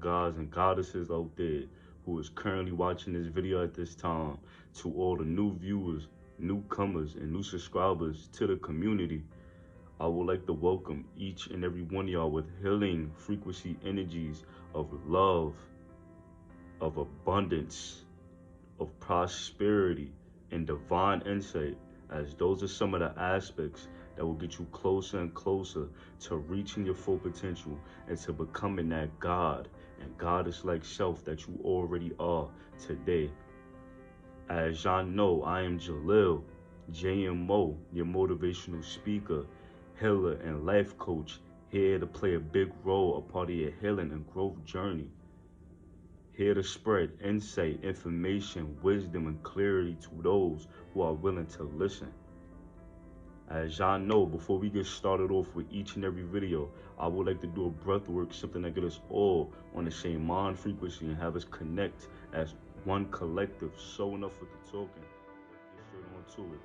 gods and goddesses out there who is currently watching this video at this time, to all the new viewers, newcomers, and new subscribers to the community, I would like to welcome each and every one of y'all with healing frequency energies of love, of abundance, of prosperity, and divine insight, as those are some of the aspects that will get you closer and closer to reaching your full potential and to becoming that God and goddess-like self that you already are today. As y'all know, I am Jalil, JMO, your motivational speaker, healer, and life coach, here to play a big role, a part of your healing and growth journey. Here to spread insight, information, wisdom, and clarity to those who are willing to listen. As y'all know, before we get started off with each and every video, I would like to do a breath work, something that gets us all on the same mind frequency and have us connect as one collective. So enough with the talking. Let's get straight on to it.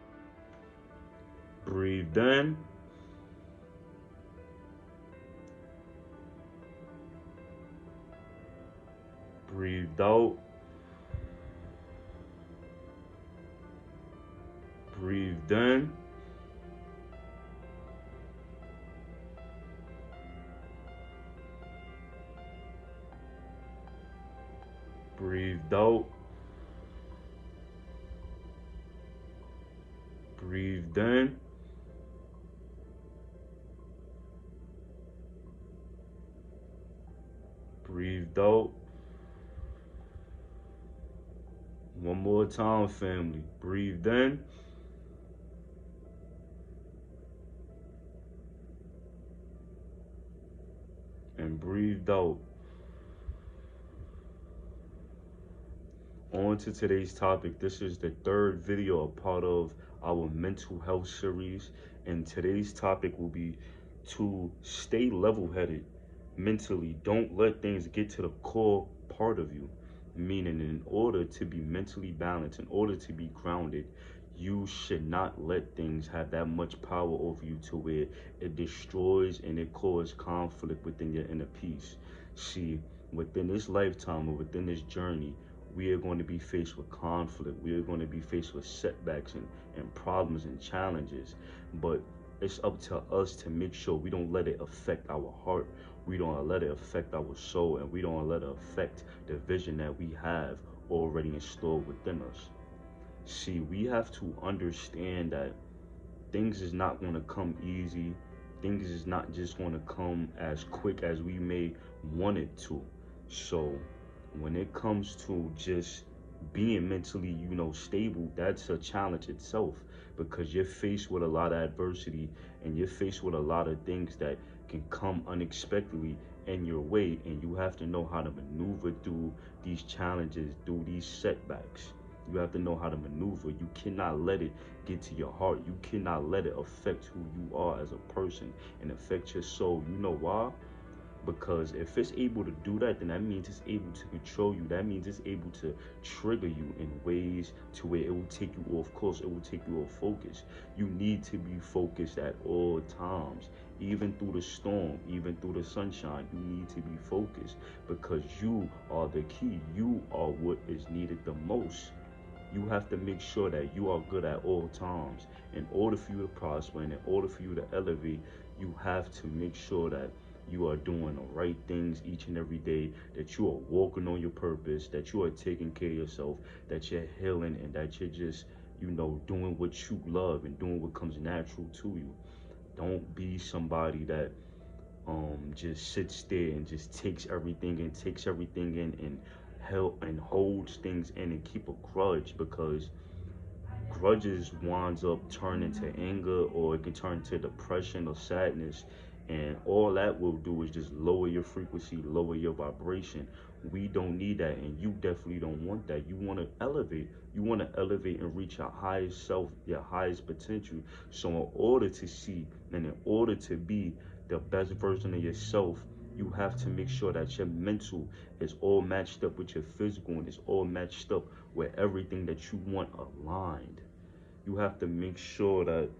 Breathe in. Breathe out. Breathe in. Breathe out. Breathe in. Breathe out. One more time, family. Breathe in. And breathe out. On to today's topic. This is the third video, a part of our mental health series. And today's topic will be to stay level-headed mentally. Don't let things get to the core part of you. Meaning, in order to be mentally balanced, in order to be grounded, you should not let things have that much power over you to where it destroys and it causes conflict within your inner peace. See, within this lifetime or within this journey, we are going to be faced with conflict. We are going to be faced with setbacks and problems and challenges. But it's up to us to make sure we don't let it affect our heart. We don't let it affect our soul, and we don't let it affect the vision that we have already installed within us. See, we have to understand that things is not going to come easy. Things is not just going to come as quick as we may want it to. So when it comes to just being mentally, stable, that's a challenge itself, because you're faced with a lot of adversity and you're faced with a lot of things that can come unexpectedly in your way, and you have to know how to maneuver through these challenges, through these setbacks. You have to know how to maneuver. You cannot let it get to your heart. You cannot let it affect who you are as a person and affect your soul. You know why? Because if it's able to do that, then that means it's able to control you. That means it's able to trigger you in ways to where it will take you off course. It will take you off focus. You need to be focused at all times, even through the storm, even through the sunshine. You need to be focused, because you are the key. You are what is needed the most. You have to make sure that you are good at all times. In order for you to prosper and in order for you to elevate, you have to make sure that you are doing the right things each and every day, that you are walking on your purpose, that you are taking care of yourself, that you're healing, and that you're just, doing what you love and doing what comes natural to you. Don't be somebody that just sits there and just takes everything in and holds things in and keep a grudge, because grudges winds up turning to anger, or it can turn to depression or sadness, and all that will do is just lower your frequency, lower your vibration. We don't need that, and you definitely don't want that. You want to elevate. You want to elevate and reach your highest self, your highest potential. So in order to see and in order to be the best version of yourself, you have to make sure that your mental is all matched up with your physical, and it's all matched up with everything that you want aligned. You have to make sure that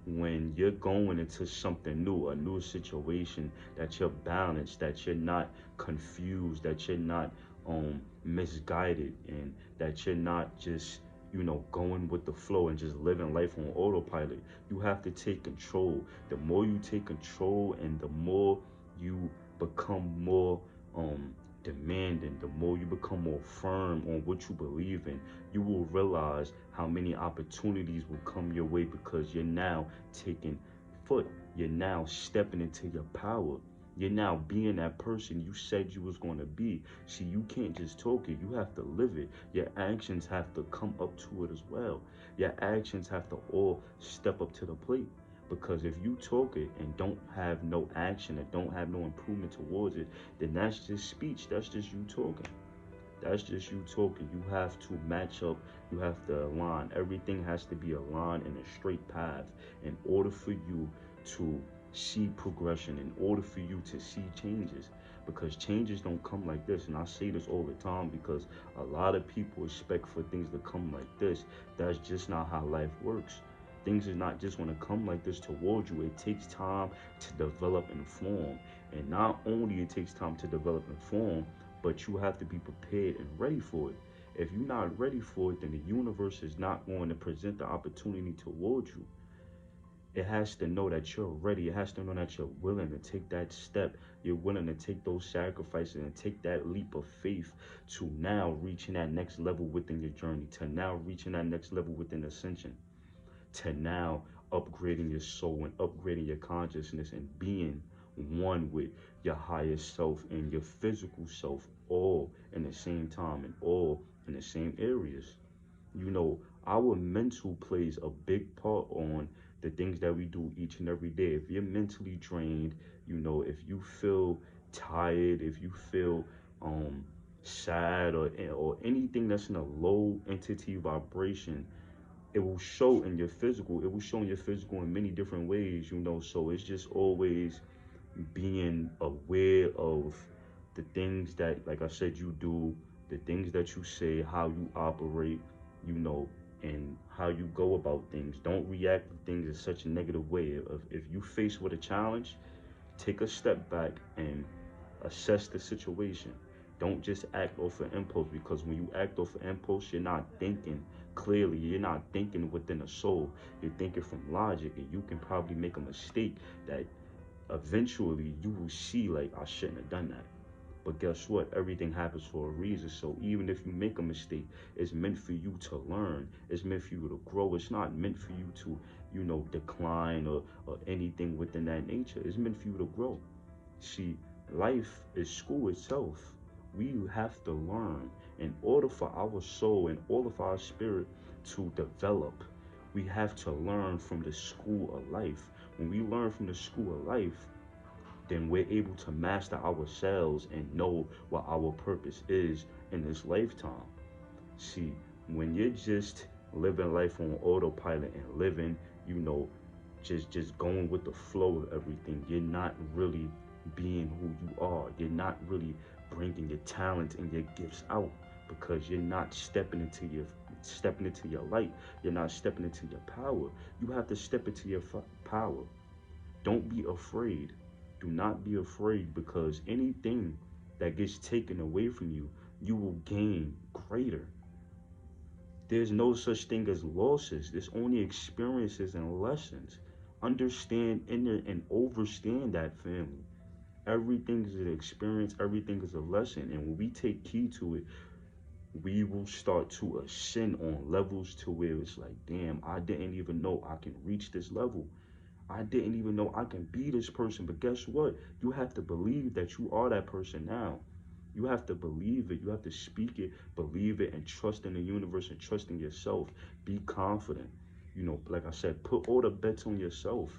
when you're going into something new, a new situation, that you're balanced, that you're not confused, that you're not misguided, and that you're not just going with the flow and just living life on autopilot. You have to take control. The more you take control and the more you become more um demanding, the more you become more firm on what you believe in, you will realize how many opportunities will come your way because you're now taking foot. You're now stepping into your power. You're now being that person you said you was going to be. See, you can't just talk it, you have to live it. Your actions have to come up to it as well. Your actions have to all step up to the plate. Because if you talk it and don't have no action and don't have no improvement towards it, then that's just speech. That's just you talking. That's just you talking. You have to match up. You have to align. Everything has to be aligned in a straight path in order for you to see progression, in order for you to see changes. Because changes don't come like this. And I say this all the time because a lot of people expect for things to come like this. That's just not how life works. Things is not just going to come like this towards you. It takes time to develop and form. And not only it takes time to develop and form, but you have to be prepared and ready for it. If you're not ready for it, then the universe is not going to present the opportunity towards you. It has to know that you're ready. It has to know that you're willing to take that step. You're willing to take those sacrifices and take that leap of faith to now reaching that next level within your journey, to now reaching that next level within ascension, to now upgrading your soul and upgrading your consciousness and being one with your higher self and your physical self all in the same time and all in the same areas. Our mental plays a big part on the things that we do each and every day. If you're mentally drained, if you feel tired, if you feel um sad, or anything that's in a low entity vibration, it will show in your physical. It will show in your physical in many different ways. So it's just always being aware of the things that, like I said, you do, the things that you say, how you operate, you know, and how you go about things. Don't react to things in such a negative way. If you face with a challenge, take a step back and assess the situation. Don't just act off of impulse, because when you act off of impulse, you're not thinking clearly. You're not thinking within a soul. You're thinking from logic, and you can probably make a mistake that eventually you will see, like, I shouldn't have done that. But guess what? Everything happens for a reason. So even if you make a mistake, it's meant for you to learn. It's meant for you to grow. It's not meant for you to, decline or anything within that nature. It's meant for you to grow. See, life is school itself. We have to learn in order for our soul, in order for our spirit to develop. We have to learn from the school of life. When we learn from the school of life, then we're able to master ourselves and know what our purpose is in this lifetime. See, when you're just living life on autopilot and living, you know, just going with the flow of everything, you're not really being who you are. You're not really bringing your talents and your gifts out, because you're not stepping into your light. You're not stepping into your power. You have to step into your power. Don't be afraid. Do not be afraid, because anything that gets taken away from you, you will gain greater. There's no such thing as losses. There's only experiences and lessons. Understand and overstand that, family. Everything is an experience, everything is a lesson. And when we take key to it, we will start to ascend on levels to where it's like, damn, I didn't even know I can reach this level. I didn't even know I can be this person. But guess what? You have to believe that you are that person now. You have to believe it. You have to speak it, believe it, and trust in the universe and trust in yourself. Be confident. Like I said, put all the bets on yourself.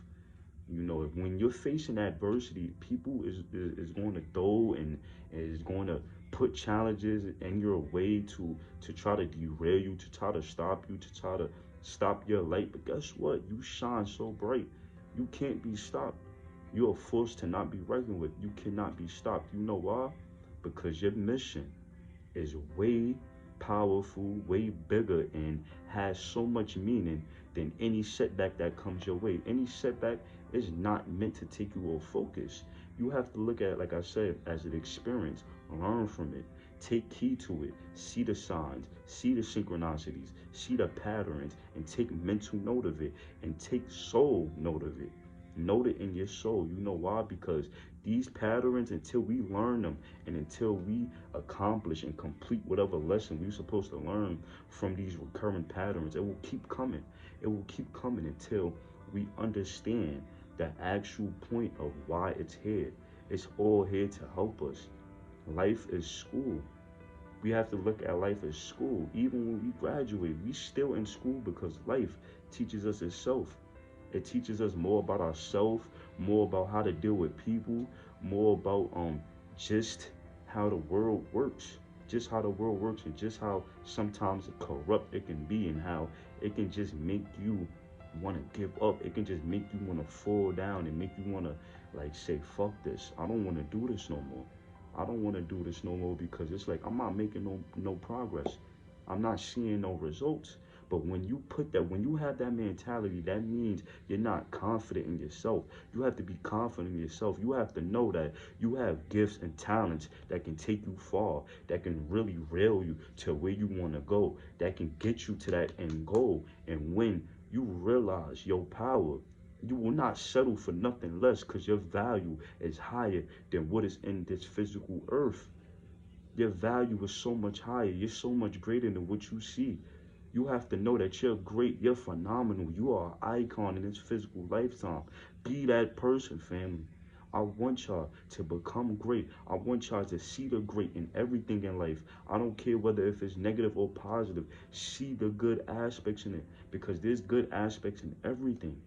When you're facing adversity, people is going to throw and is going to put challenges in your way to try to derail you, to try to stop you, to try to stop your light. But guess what? You shine so bright. You can't be stopped. You're a force to not be reckoned with. You cannot be stopped. You know why? Because your mission is way powerful, way bigger, and has so much meaning than any setback that comes your way. Any setback is not meant to take you off focus. You have to look at it, like I said, as an experience, learn from it, take heed to it, see the signs, see the synchronicities, see the patterns, and take mental note of it, and take soul note of it. Note it in your soul. You know why? Because these patterns, until we learn them and until we accomplish and complete whatever lesson we're supposed to learn from these recurrent patterns, it will keep coming. It will keep coming until we understand the actual point of why it's here. It's all here to help us. Life is school. We have to look at life as school. Even when we graduate, we still in school because life teaches us itself. It teaches us more about ourselves, more about how to deal with people, more about just how the world works. Just how the world works, and just how sometimes corrupt it can be, and how it can just make you want to give up. It can just make you want to fall down and make you want to like say, fuck this. I don't want to do this no more. I don't want to do this no more because it's like I'm not making no progress. I'm not seeing no results. But when you put that, when you have that mentality, that means you're not confident in yourself. You have to be confident in yourself. You have to know that you have gifts and talents that can take you far, that can really rail you to where you want to go, that can get you to that end goal. And when you realize your power, you will not settle for nothing less because your value is higher than what is in this physical earth. Your value is so much higher. You're so much greater than what you see. You have to know that you're great. You're phenomenal. You are an icon in this physical lifetime. Be that person, family. I want y'all to become great. I want y'all to see the great in everything in life. I don't care whether if it's negative or positive. See the good aspects in it because there's good aspects in everything.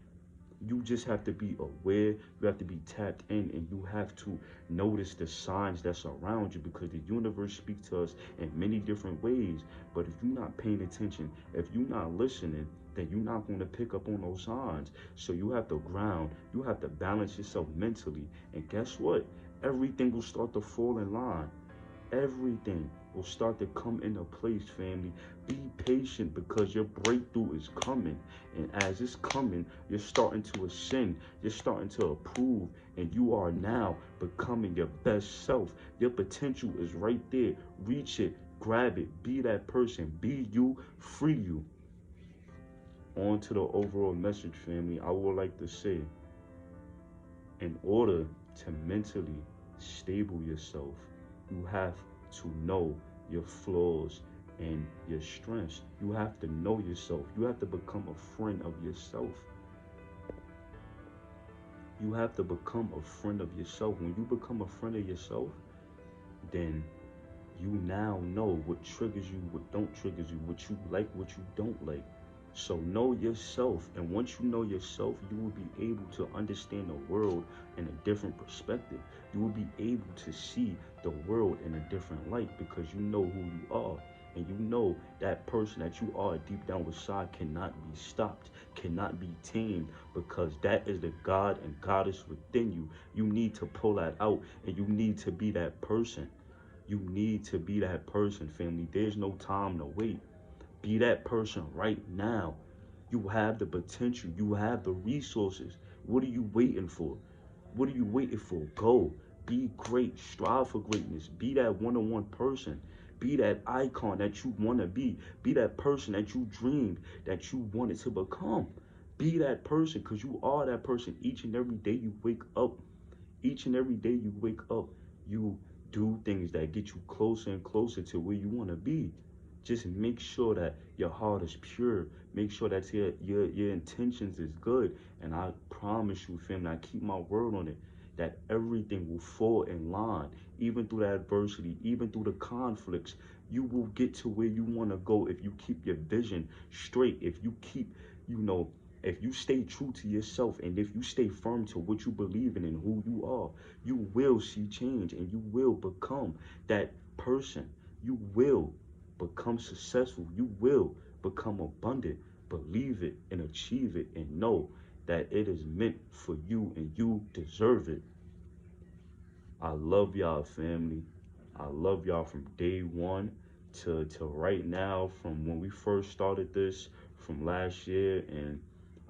You just have to be aware, you have to be tapped in, and you have to notice the signs that's around you because the universe speaks to us in many different ways. But if you're not paying attention, if you're not listening, then you're not going to pick up on those signs. So you have to ground, you have to balance yourself mentally, and guess what? Everything will start to fall in line. Everything will start to come into place, family. Be patient because your breakthrough is coming. And as it's coming, you're starting to ascend. You're starting to improve. And you are now becoming your best self. Your potential is right there. Reach it, grab it, be that person. Be you, free you. On to the overall message, family. I would like to say, in order to mentally stable yourself, you have to know your flaws and your strengths. You have to know yourself. You have to become a friend of yourself. You have to become a friend of yourself. When you become a friend of yourself, then you now know what triggers you, what don't triggers you, what you like, what you don't like. So know yourself, and once you know yourself, you will be able to understand the world in a different perspective. You will be able to see the world in a different light because you know who you are. And you know that person that you are deep down inside cannot be stopped, cannot be tamed, because that is the God and Goddess within you. You need to pull that out, and you need to be that person. You need to be that person, family. There's no time to wait. Be that person right now. You have the potential. You have the resources. What are you waiting for? What are you waiting for? Go. Be great. Strive for greatness. Be that one-on-one person. Be that icon that you want to be. Be that person that you dreamed that you wanted to become. Be that person because you are that person each and every day you wake up. Each and every day you wake up, you do things that get you closer and closer to where you want to be. Just make sure that your heart is pure. Make sure that your intentions is good. And I promise you, family, I keep my word on it, that everything will fall in line, even through the adversity, even through the conflicts. You will get to where you want to go if you keep your vision straight, if you keep, you know, if you stay true to yourself, and if you stay firm to what you believe in and who you are, you will see change and you will become that person. You will become successful. You will become abundant. Believe it and achieve it and know that it is meant for you and you deserve it. I love y'all, family. I love y'all from day one to right now, from when we first started this, from last year, and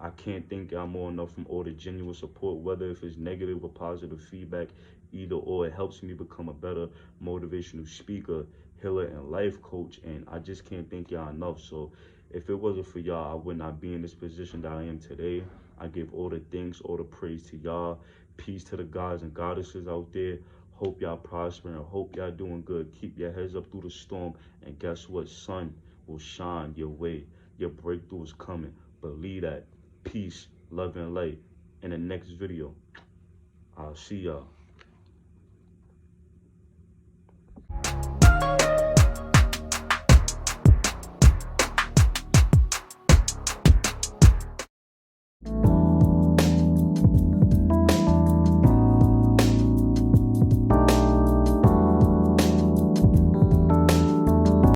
I can't thank y'all more enough from all the genuine support, whether if it's negative or positive feedback, either or. It helps me become a better motivational speaker, healer, and life coach, and I just can't thank y'all enough. So if it wasn't for y'all, I would not be in this position that I am today. I give all the thanks, all the praise to y'all. Peace to the gods and goddesses out there. Hope y'all prospering. Hope y'all doing good. Keep your heads up through the storm. And guess what? Sun will shine your way. Your breakthrough is coming. Believe that. Peace, love, and light. In the next video, I'll see y'all.